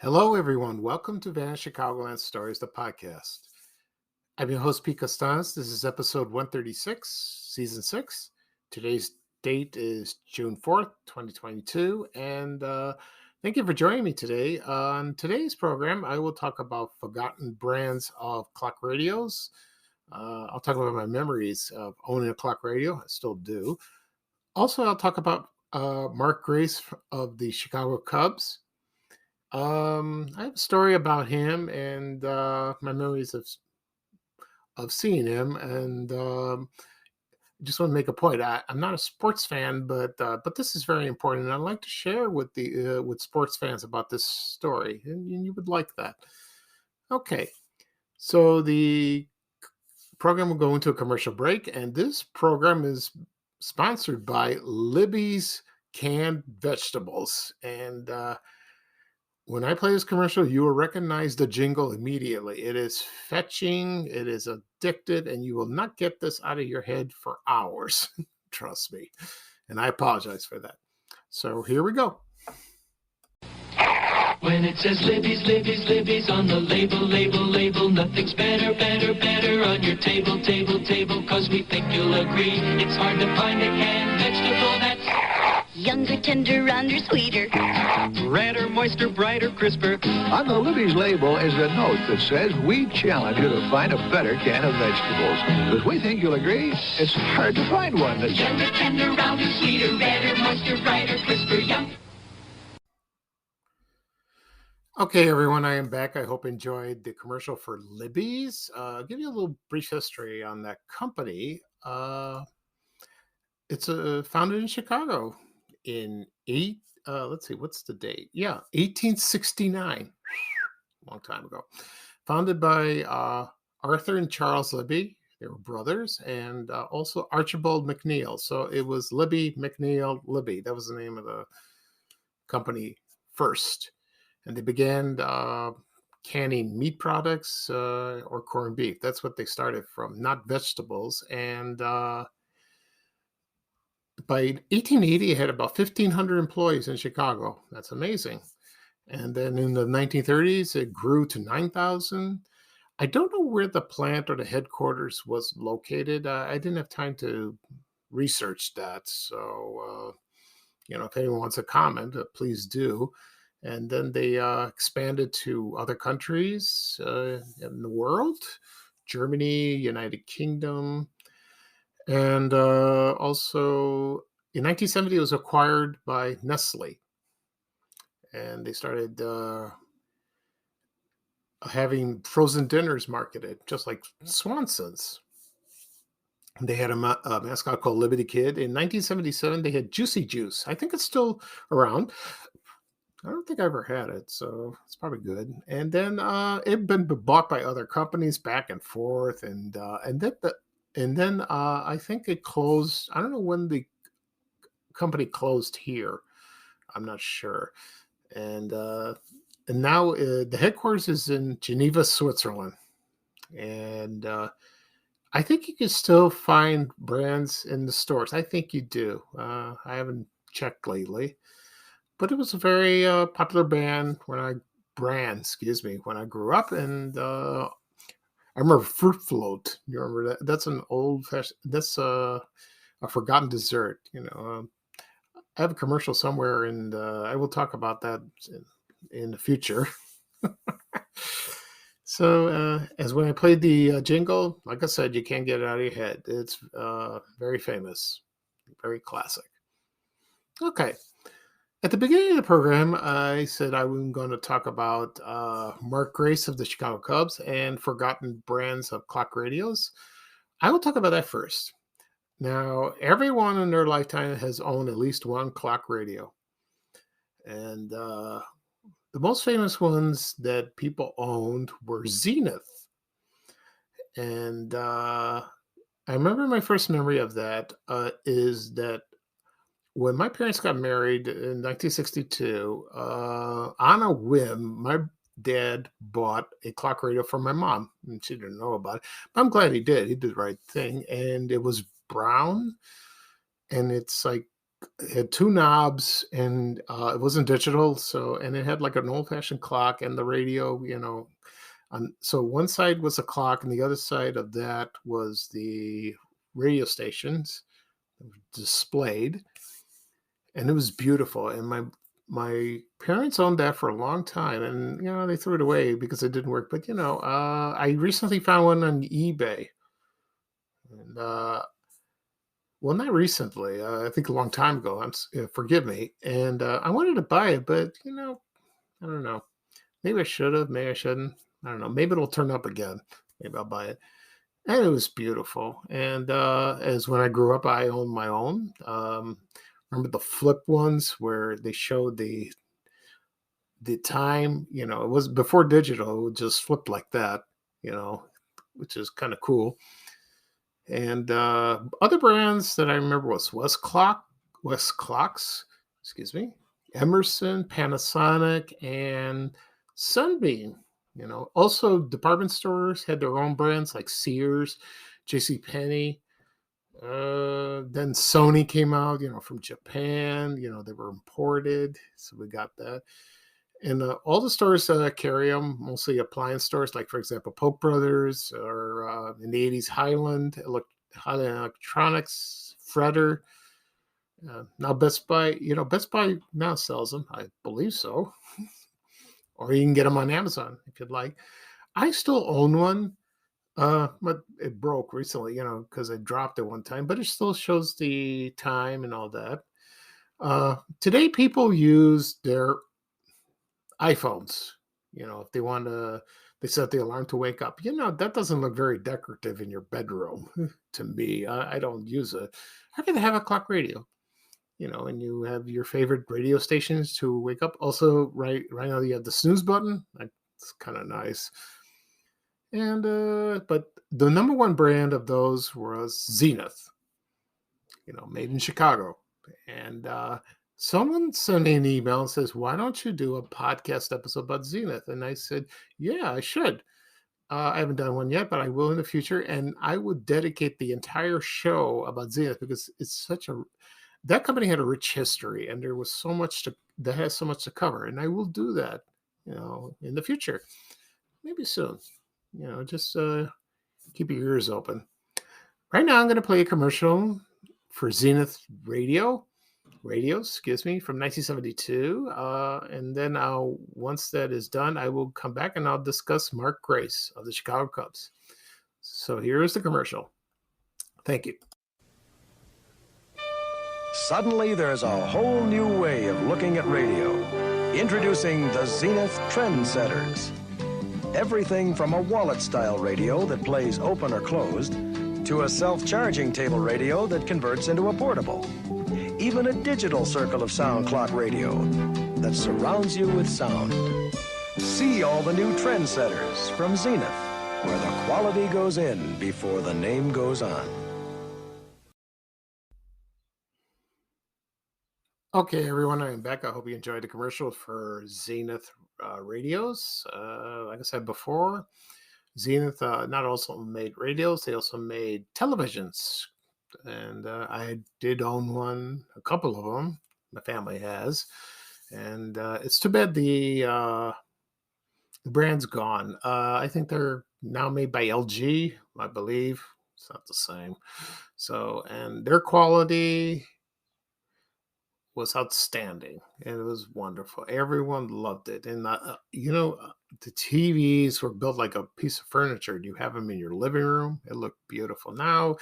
Hello, everyone. Welcome to Van Chicagoland Stories, the podcast. I'm your host, Pete Costanes. This is episode 136, season 6. Today's date is June 4th, 2022. And thank you for joining me today. On today's program, I will talk about forgotten brands of clock radios. I'll talk about my memories of owning a clock radio. I still do. Also, I'll talk about Mark Grace of the Chicago Cubs. I have a story about him and my memories of seeing him, and just want to make a point. I'm not a sports fan, but this is very important, and I'd like to share with the with sports fans about this story, and you would like that. Okay, so the program will go into a commercial break, and this program is sponsored by Libbys canned vegetables, and when I play this commercial, you will recognize the jingle immediately. It is fetching, it is addictive, and you will not get this out of your head for hours. Trust me. And I apologize for that. So here we go. When it says Libbys, Libbys, Libbys on the label, nothing's better on your table, 'cause we think you'll agree. It's hard to find a canned vegetable that's younger, tender, rounder, sweeter, redder, moister, brighter, crisper. On the Libbys label is a note that says we challenge you to find a better can of vegetables. Because we think you'll agree, it's hard to find one that's Younger, tender, rounder, sweeter, redder, moister, brighter, crisper, yum. Okay, everyone, I am back. I hope you enjoyed the commercial for Libbys. I'll give you a little brief history on that company. It's founded in Chicago in let's see, what's the date? Yeah, 1869. Long time ago. Founded by Arthur and Charles Libby. They were brothers, and also Archibald McNeil. So it was Libby, McNeil, Libby. That was the name of the company first. And they began canning meat products or corned beef. That's what they started from, not vegetables. And by 1880, it had about 1,500 employees in Chicago. That's amazing. And then in the 1930s, it grew to 9,000. I don't know where the plant or the headquarters was located. I didn't have time to research that. So, if anyone wants to comment, please do. And then they expanded to other countries in the world, Germany, United Kingdom. And also in 1970, it was acquired by Nestle. And they started having frozen dinners marketed, just like Swanson's. They had a mascot called Liberty Kid. In 1977, they had Juicy Juice. I think it's still around. I don't think I ever had it, so it's probably good. And then it had been bought by other companies back and forth, and then I think it closed. I don't know when the company closed here. I'm not sure. And now the headquarters is in Geneva, Switzerland, and I think you can still find brands in the stores. I think you do. I haven't checked lately. But it was a very popular brand when I grew up, and I remember Fruit Float. You remember that? That's an that's a forgotten dessert. I have a commercial somewhere, and I will talk about that in the future. So, as when I played the jingle, like I said, you can't get it out of your head. It's very famous, very classic. Okay. At the beginning of the program, I said I was going to talk about Mark Grace of the Chicago Cubs and forgotten brands of clock radios. I will talk about that first. Now, everyone in their lifetime has owned at least one clock radio. And the most famous ones that people owned were Zenith. And I remember my first memory of that is that when my parents got married in 1962, on a whim, my dad bought a clock radio for my mom, and she didn't know about it. But I'm glad he did. He did the right thing, and it was brown, and it's like it had two knobs, and it wasn't digital. So, and it had like an old fashioned clock and the radio, so one side was a clock, and the other side of that was the radio stations displayed, and it was beautiful. And my parents owned that for a long time, and they threw it away because it didn't work. But I recently found one on eBay, and well, not recently. I think a long time ago. Forgive me. And I wanted to buy it, but I don't know. Maybe I should have. Maybe I shouldn't. I don't know. Maybe it'll turn up again. Maybe I'll buy it. And it was beautiful. And as when I grew up, I owned my own. Remember the flip ones where they showed the time? It was before digital. It would just flip like that. Which is kind of cool. And other brands that I remember was West Clocks, excuse me, Emerson, Panasonic, and Sunbeam. Also department stores had their own brands like Sears, JCPenney. Then Sony came out, from Japan. They were imported, so we got that. And all the stores carry them, mostly appliance stores, like, for example, Polk Brothers, or in the 80s, Highland Electronics, Fredder. Now Best Buy, Best Buy now sells them, I believe so. Or you can get them on Amazon if you'd like. I still own one, but it broke recently, because I dropped it one time, but it still shows the time and all that. Today, people use their iPhones, if they want to, they set the alarm to wake up. That doesn't look very decorative in your bedroom to me. I don't use it. I rather have a clock radio, and you have your favorite radio stations to wake up. Also, right now you have the snooze button. That's kind of nice. And but the number one brand of those was Zenith, made in Chicago. And someone sent me an email and says, "Why don't you do a podcast episode about Zenith?" And I said, "Yeah, I should. I haven't done one yet, but I will in the future. And I would dedicate the entire show about Zenith because it's that company had a rich history, and there was that has so much to cover. And I will do that, in the future, maybe soon. Just keep your ears open. Right now, I'm going to play a commercial for Zenith radios, from 1972. And then once that is done, I will come back and I'll discuss Mark Grace of the Chicago Cubs. So here is the commercial. Thank you. Suddenly, there's a whole new way of looking at radio. Introducing the Zenith Trendsetters. Everything from a wallet-style radio that plays open or closed to a self-charging table radio that converts into a portable. Even a digital circle of sound clock radio that surrounds you with sound. See all the new Trendsetters from Zenith, where the quality goes in before the name goes on. Okay, everyone, I am back. I hope you enjoyed the commercial for Zenith radios. Like I said before, Zenith not also made radios, they also made televisions. And I did own one, a couple of them. My family has. And it's too bad the brand's gone. I think they're now made by LG, I believe. It's not the same. So, and their quality was outstanding, and it was wonderful. Everyone loved it. And the TVs were built like a piece of furniture. You have them in your living room. It looked beautiful. Now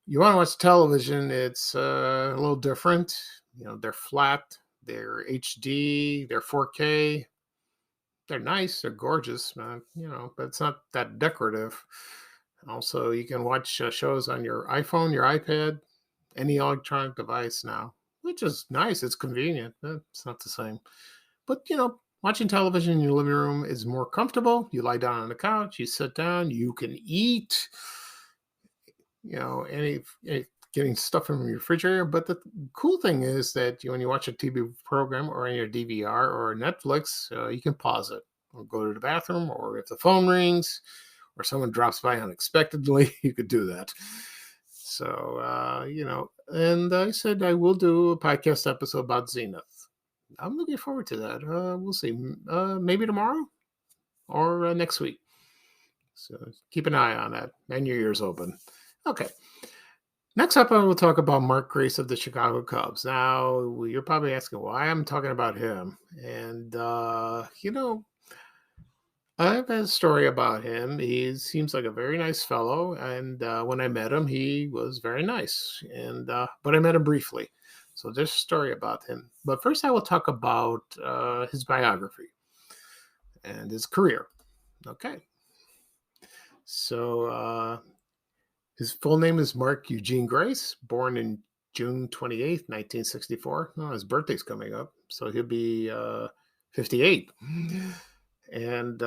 you want to watch television, it's a little different. They're flat, they're HD, they're 4K. They're nice, they're gorgeous, but it's not that decorative. Also, you can watch shows on your iPhone, your iPad, any electronic device now, which is nice. It's convenient. It's not the same. But, watching television in your living room is more comfortable. You lie down on the couch, you sit down, you can eat, getting stuff from your refrigerator. But the cool thing is that when you watch a TV program or on your DVR or Netflix, you can pause it or go to the bathroom, or if the phone rings or someone drops by unexpectedly, you could do that. So, and I said I will do a podcast episode about Zenith. I'm looking forward to that. We'll see. Maybe tomorrow or next week. So keep an eye on that and your ears open. Okay. Next up, I will talk about Mark Grace of the Chicago Cubs. Now, you're probably asking why I'm talking about him. And, I have a story about him. He seems like a very nice fellow. And when I met him, he was very nice. But I met him briefly. So there's a story about him. But first, I will talk about his biography and his career. Okay. So, his full name is Mark Eugene Grace, born in June 28th, 1964. Oh, his birthday's coming up, so he'll be 58. And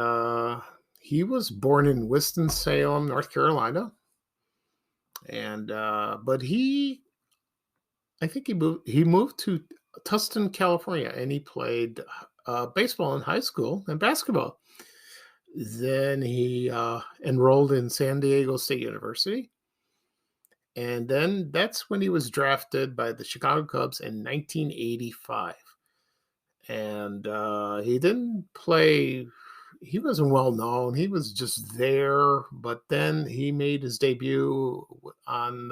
he was born in Winston-Salem, North Carolina. And but I think he moved to Tustin, California, and he played baseball in high school and basketball. Then he enrolled in San Diego State University. And then that's when he was drafted by the Chicago Cubs in 1985. And he didn't play, he wasn't well known. He was just there. But then he made his debut on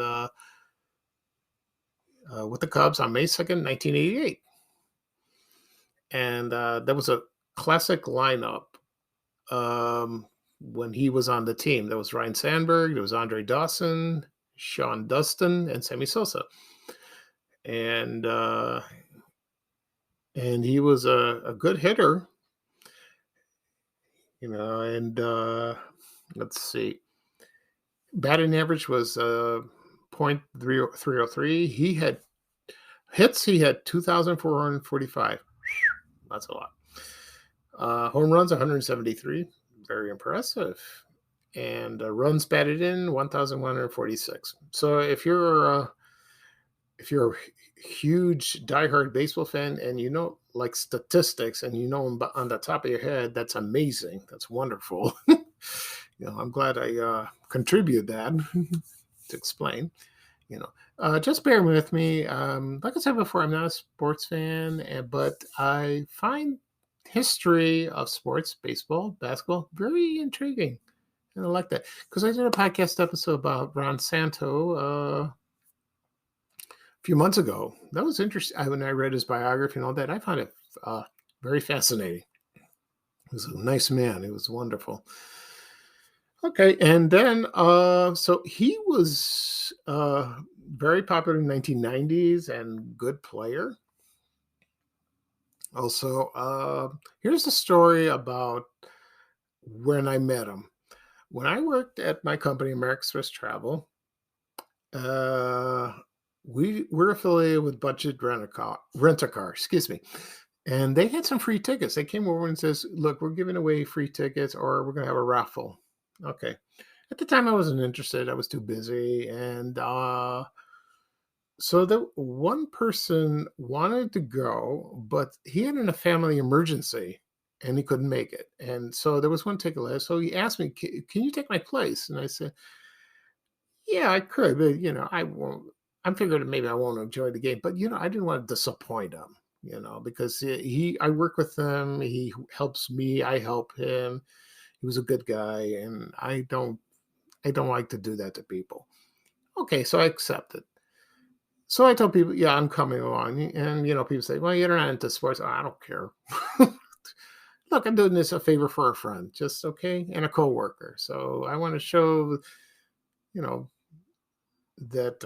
with the Cubs on May 2nd, 1988. And that was a classic lineup when he was on the team. There was Ryan Sandberg, there was Andre Dawson, Sean Dustin, and Sammy Sosa. And he was a good hitter, and let's see. Batting average was .303. He had hits, he had 2,445. That's a lot. Home runs, 173. Very impressive. And runs batted in, 1,146. So if you're a huge diehard baseball fan and like statistics and them on the top of your head, that's amazing. That's wonderful. I'm glad I contribute that to explain. Just bear with me. Like I said before, I'm not a sports fan, but I find history of sports, baseball, basketball, very intriguing. And I like that because I did a podcast episode about Ron Santo a few months ago. That was interesting. When I read his biography and all that, I found it very fascinating. He was a nice man. He was wonderful. Okay, and then so he was very popular in the 1990s and good player. Also, here's a story about when I met him. When I worked at my company, American Express Travel, we're affiliated with Budget Rent-A-Car, excuse me. And they had some free tickets. They came over and says, look, we're giving away free tickets or we're going to have a raffle. Okay. At the time, I wasn't interested. I was too busy. And so the one person wanted to go, but he had a family emergency and he couldn't make it. And so there was one ticket left. So he asked me, can you take my place? And I said, yeah, I could, but I won't. I'm figuring maybe I won't enjoy the game, but I didn't want to disappoint him, because I work with him. He helps me. I help him. He was a good guy, and I don't like to do that to people. Okay, so I accepted. So I told people, yeah, I'm coming along, and people say, well, you're not into sports. Oh, I don't care. Look, I'm doing this a favor for a friend, just okay, and a coworker. So I want to show, that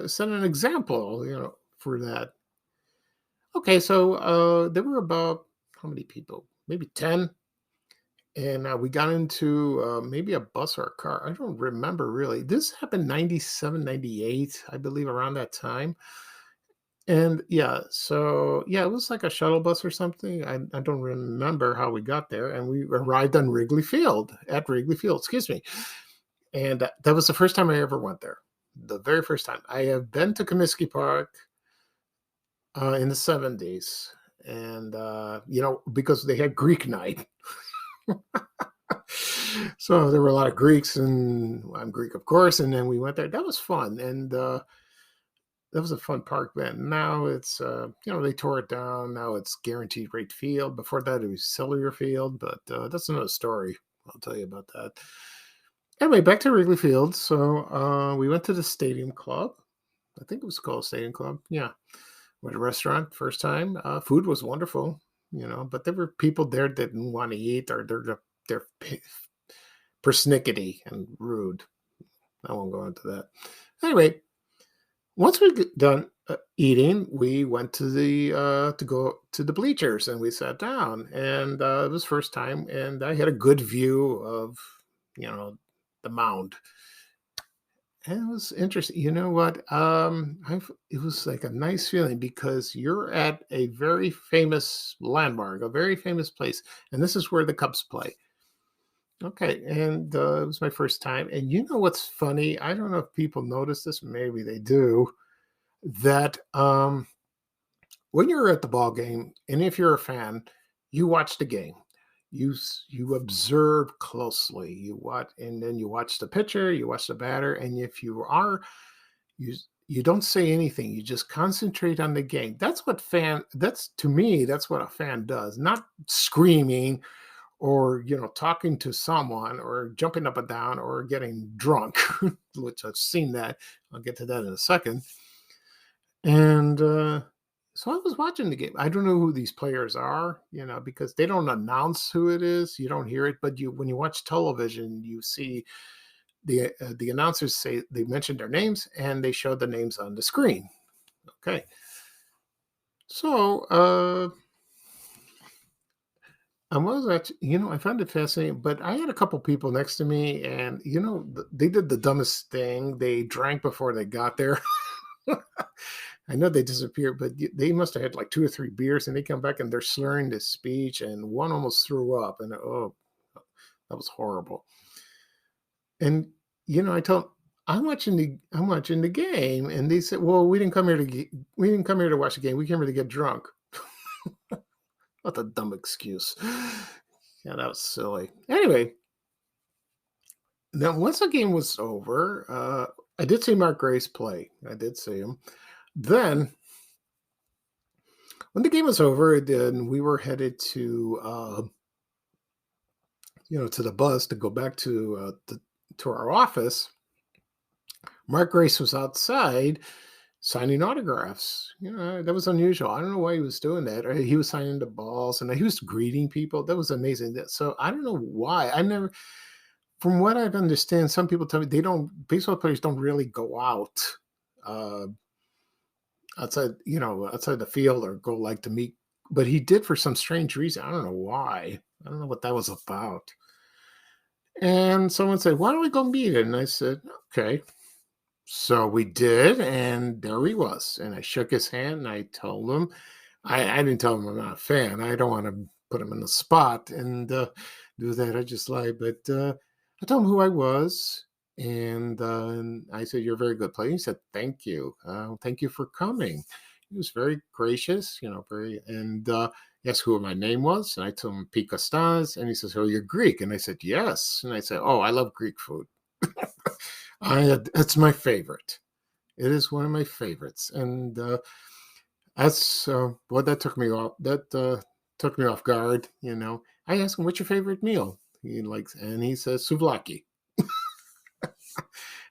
set an example, for that. Okay, so there were about how many people? Maybe 10, and we got into maybe a bus or a car. I don't remember really. This happened 97, 98, I believe, around that time. And yeah, so yeah, it was like a shuttle bus or something. I don't remember how we got there, and we arrived on Wrigley Field, excuse me. And that was the first time I ever went there. The very first time. I have been to Comiskey Park in the 70s. And, because they had Greek night. So there were a lot of Greeks, and I'm Greek, of course. And then we went there. That was fun, and that was a fun park then. Now it's they tore it down. Now it's Guaranteed Rate Field. Before that, it was Cellular Field, but that's another story. I'll tell you about that. Anyway, back to Wrigley Field. So we went to the Stadium Club. I think it was called Stadium Club. Yeah, went to a restaurant first time. Food was wonderful, but there were people there that didn't want to eat, or they're persnickety and rude. I won't go into that. Anyway, once we get done eating, we went to go to the bleachers, and we sat down. And it was first time, and I had a good view of the mound. And it was interesting. You know what? It was like a nice feeling because you're at a very famous landmark, a very famous place, and this is where the Cubs play. Okay, and it was my first time. And you know what's funny? I don't know if people notice this. Maybe they do. That when you're at the ball game, and if you're a fan, you watch the game. You observe closely. You watch, and then you watch the pitcher, you watch the batter, and if you don't say anything. You just concentrate on the game. That's to me, that's what a fan does. Not screaming or talking to someone or jumping up and down or getting drunk, which I've seen that. I'll get to that in a second. And so I was watching the game. I don't know who these players are, because they don't announce who it is. You don't hear it, but when you watch television, you see the announcers say they mention their names and they show the names on the screen. Okay, so I was actually, I found it fascinating. But I had a couple people next to me, and they did the dumbest thing. They drank before they got there. I know they disappeared, but they must have had like 2 or 3 beers, and they come back and they're slurring the speech, and one almost threw up, and that was horrible. And I told them, I'm watching the game, and they said, "Well, we didn't come here to watch the game. We came here to get drunk." What a dumb excuse. Yeah, that was silly. Anyway, now once the game was over, I did see Mark Grace play. I did see him. Then, when the game was over, then we were headed to the bus to go back to our office. Mark Grace was outside signing autographs. That was unusual. I don't know why he was doing that. He was signing the balls, and he was greeting people. That was amazing. So I don't know why. From what I understand, some people tell me baseball players don't really go out outside the field or go like to meet, but he did for some strange reason. I don't know why. I don't know what that was about. And someone said, "Why don't we go meet him?" And I said, "Okay." So we did, and there he was. And I shook his hand, and I told him, I didn't tell him I'm not a fan. I don't want to put him in the spot and do that. I just lied. But I told him who I was. And I said, "You're a very good player." He said, "Thank you. Thank you for coming." He was very gracious, and he asked who my name was. And I told him Pete Costas. And he says, "Oh, you're Greek." And I said, "Yes." And I said, "Oh, I love Greek food." That's my favorite. It is one of my favorites. And that's that took me off. That took me off guard. I asked him, "What's your favorite meal?" And he says, "Souvlaki."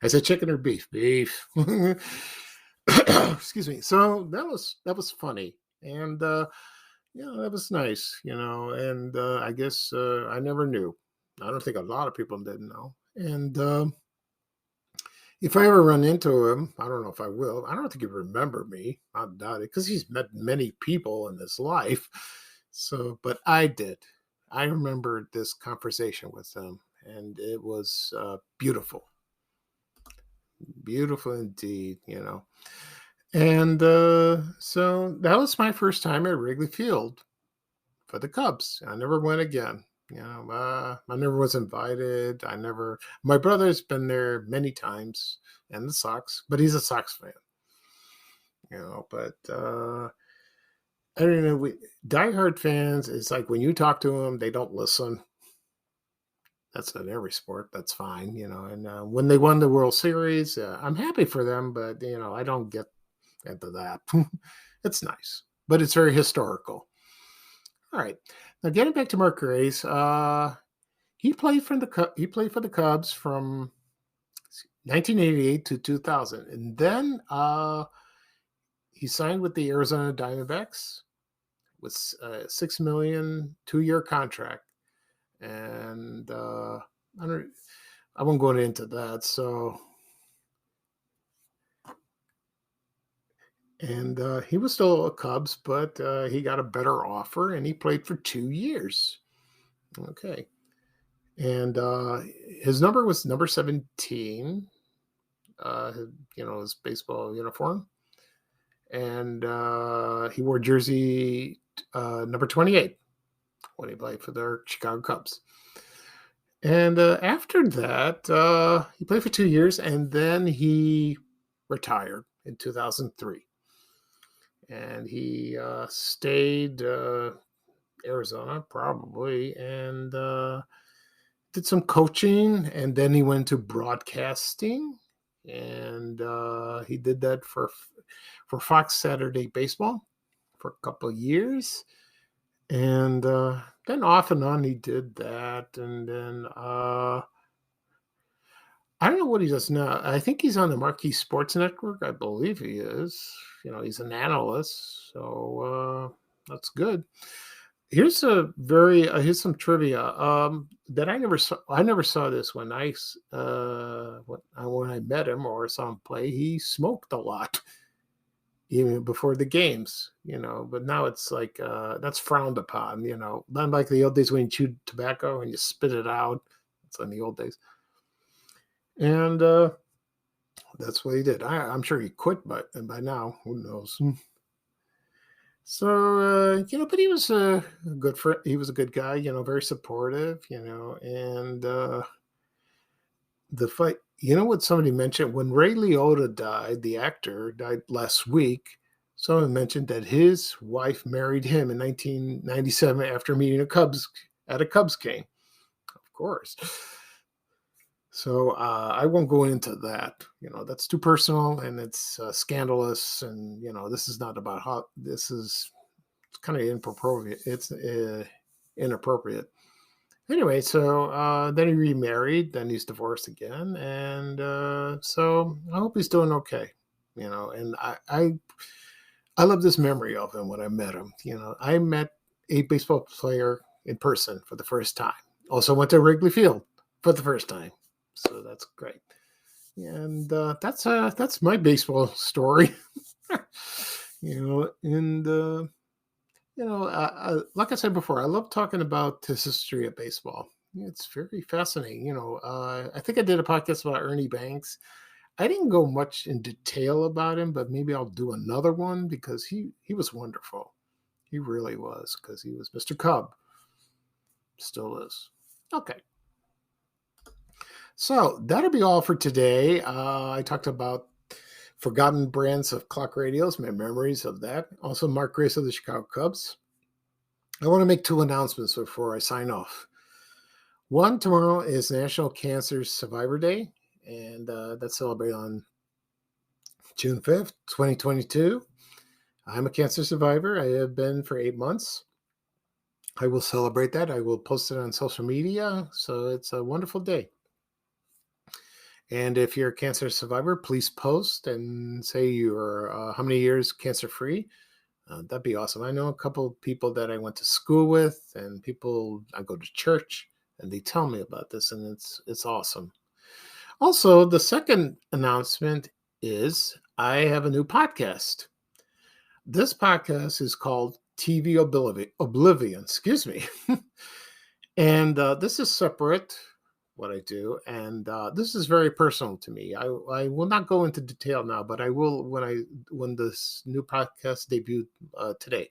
I said, "Chicken or beef?" "Beef." Excuse me. So that was funny, and that was nice, And I guess I never knew. I don't think a lot of people didn't know. And if I ever run into him, I don't know if I will. I don't think he'd remember me. I doubt it, because he's met many people in his life. So, but I did. I remember this conversation with him, and it was beautiful. Beautiful indeed, And so that was my first time at Wrigley Field for the Cubs. I never went again. I never was invited. My brother's been there many times, and the Sox, but he's a Sox fan. But I don't know. Diehard fans, it's like when you talk to them, they don't listen. That's in every sport. That's fine, And when they won the World Series, I'm happy for them, but I don't get into that. It's nice, but it's very historical. All right, now getting back to Mark Grace, he played for the Cubs from 1988 to 2000, and then he signed with the Arizona Diamondbacks with a $6 million 2-year contract, and I won't go into that. So, and he was still a Cubs, but he got a better offer, and he played for 2 years. Okay, and his number was number 17. His baseball uniform, and he wore jersey number 28 when he played for the Chicago Cubs. And after that, he played for 2 years, and then he retired in 2003. And he stayed Arizona, probably, and did some coaching, and then he went to broadcasting, and he did that for Fox Saturday Baseball for a couple of years. And then off and on he did that. And then I don't know what he does now. I think he's on the Marquee Sports Network. I believe he is. He's an analyst. So that's good. Here's some trivia that I never saw. I never saw this when I met him or saw him play. He smoked a lot, even before the games, but now it's like that's frowned upon, not like the old days when you chewed tobacco and you spit it out. It's in the old days. And that's what he did. I'm sure he quit, but by now, who knows? So, but he was a good guy, very supportive, and the fight. What somebody mentioned when Ray Liotta died, the actor died last week. Someone mentioned that his wife married him in 1997 after meeting at a Cubs game. Of course. So I won't go into that. That's too personal and it's scandalous. And this is not about how this is. It's kind of inappropriate. It's inappropriate. Anyway, so then he remarried, then he's divorced again, and so I hope he's doing okay, and I love this memory of him when I met him. I met a baseball player in person for the first time. Also went to Wrigley Field for the first time, so that's great. And that's my baseball story, and like I said before, I love talking about the history of baseball. It's very fascinating. I think I did a podcast about Ernie Banks. I didn't go much in detail about him, but maybe I'll do another one because he was wonderful. He really was, because he was Mr. Cub. Still is. Okay. So that'll be all for today. I talked about forgotten brands of clock radios, my memories of that. Also, Mark Grace of the Chicago Cubs. I want to make 2 announcements before I sign off. One, tomorrow is National Cancer Survivor Day, and that's celebrated on June 5th, 2022. I'm a cancer survivor. I have been for 8 months. I will celebrate that. I will post it on social media, so it's a wonderful day. And if you're a cancer survivor, please post and say you're how many years cancer-free. That'd be awesome. I know a couple of people that I went to school with and people I go to church, and they tell me about this, and it's awesome. Also, the second announcement is I have a new podcast. This podcast is called TV Oblivion, excuse me. And this is separate, what I do, and this is very personal to me. I will not go into detail now, but I will when this new podcast debuted today.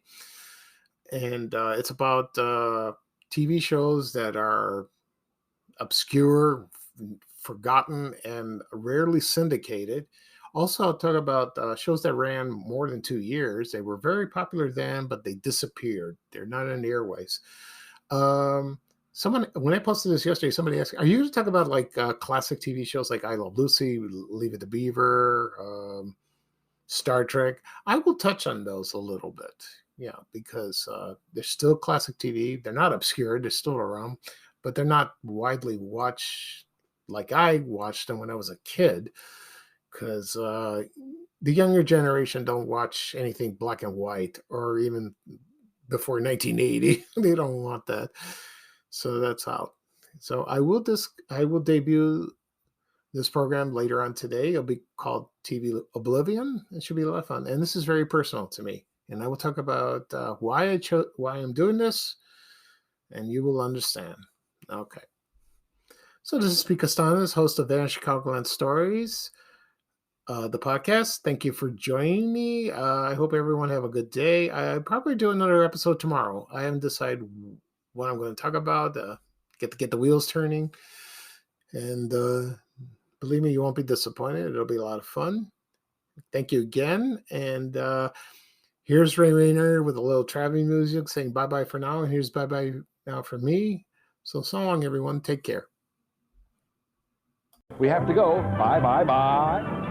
And it's about TV shows that are obscure, forgotten, and rarely syndicated. Also, I'll talk about shows that ran more than 2 years. They were very popular then, but they disappeared. They're not in the airways. Someone, when I posted this yesterday, somebody asked, "Are you going to talk about like classic TV shows like I Love Lucy, Leave It to Beaver, Star Trek?" I will touch on those a little bit, yeah, because they're still classic TV. They're not obscure; they're still around, but they're not widely watched like I watched them when I was a kid. Because the younger generation don't watch anything black and white or even before 1980. They don't want that. So that's out. So I will debut this program later on today. It'll be called TV Oblivion. It should be a lot of fun. And this is very personal to me. And I will talk about why I'm doing this, and you will understand. Okay. So this is Pete Costanas, host of Van Chicagoland Stories, the podcast. Thank you for joining me. I hope everyone have a good day. I'll probably do another episode tomorrow. I haven't decided what I'm going to talk about. Get the wheels turning, and believe me, you won't be disappointed. It'll be a lot of fun. Thank you again, and here's Ray Rayner with a little traveling music saying bye bye for now, and here's bye bye now for me. So long, everyone. Take care. We have to go. Bye, bye, bye.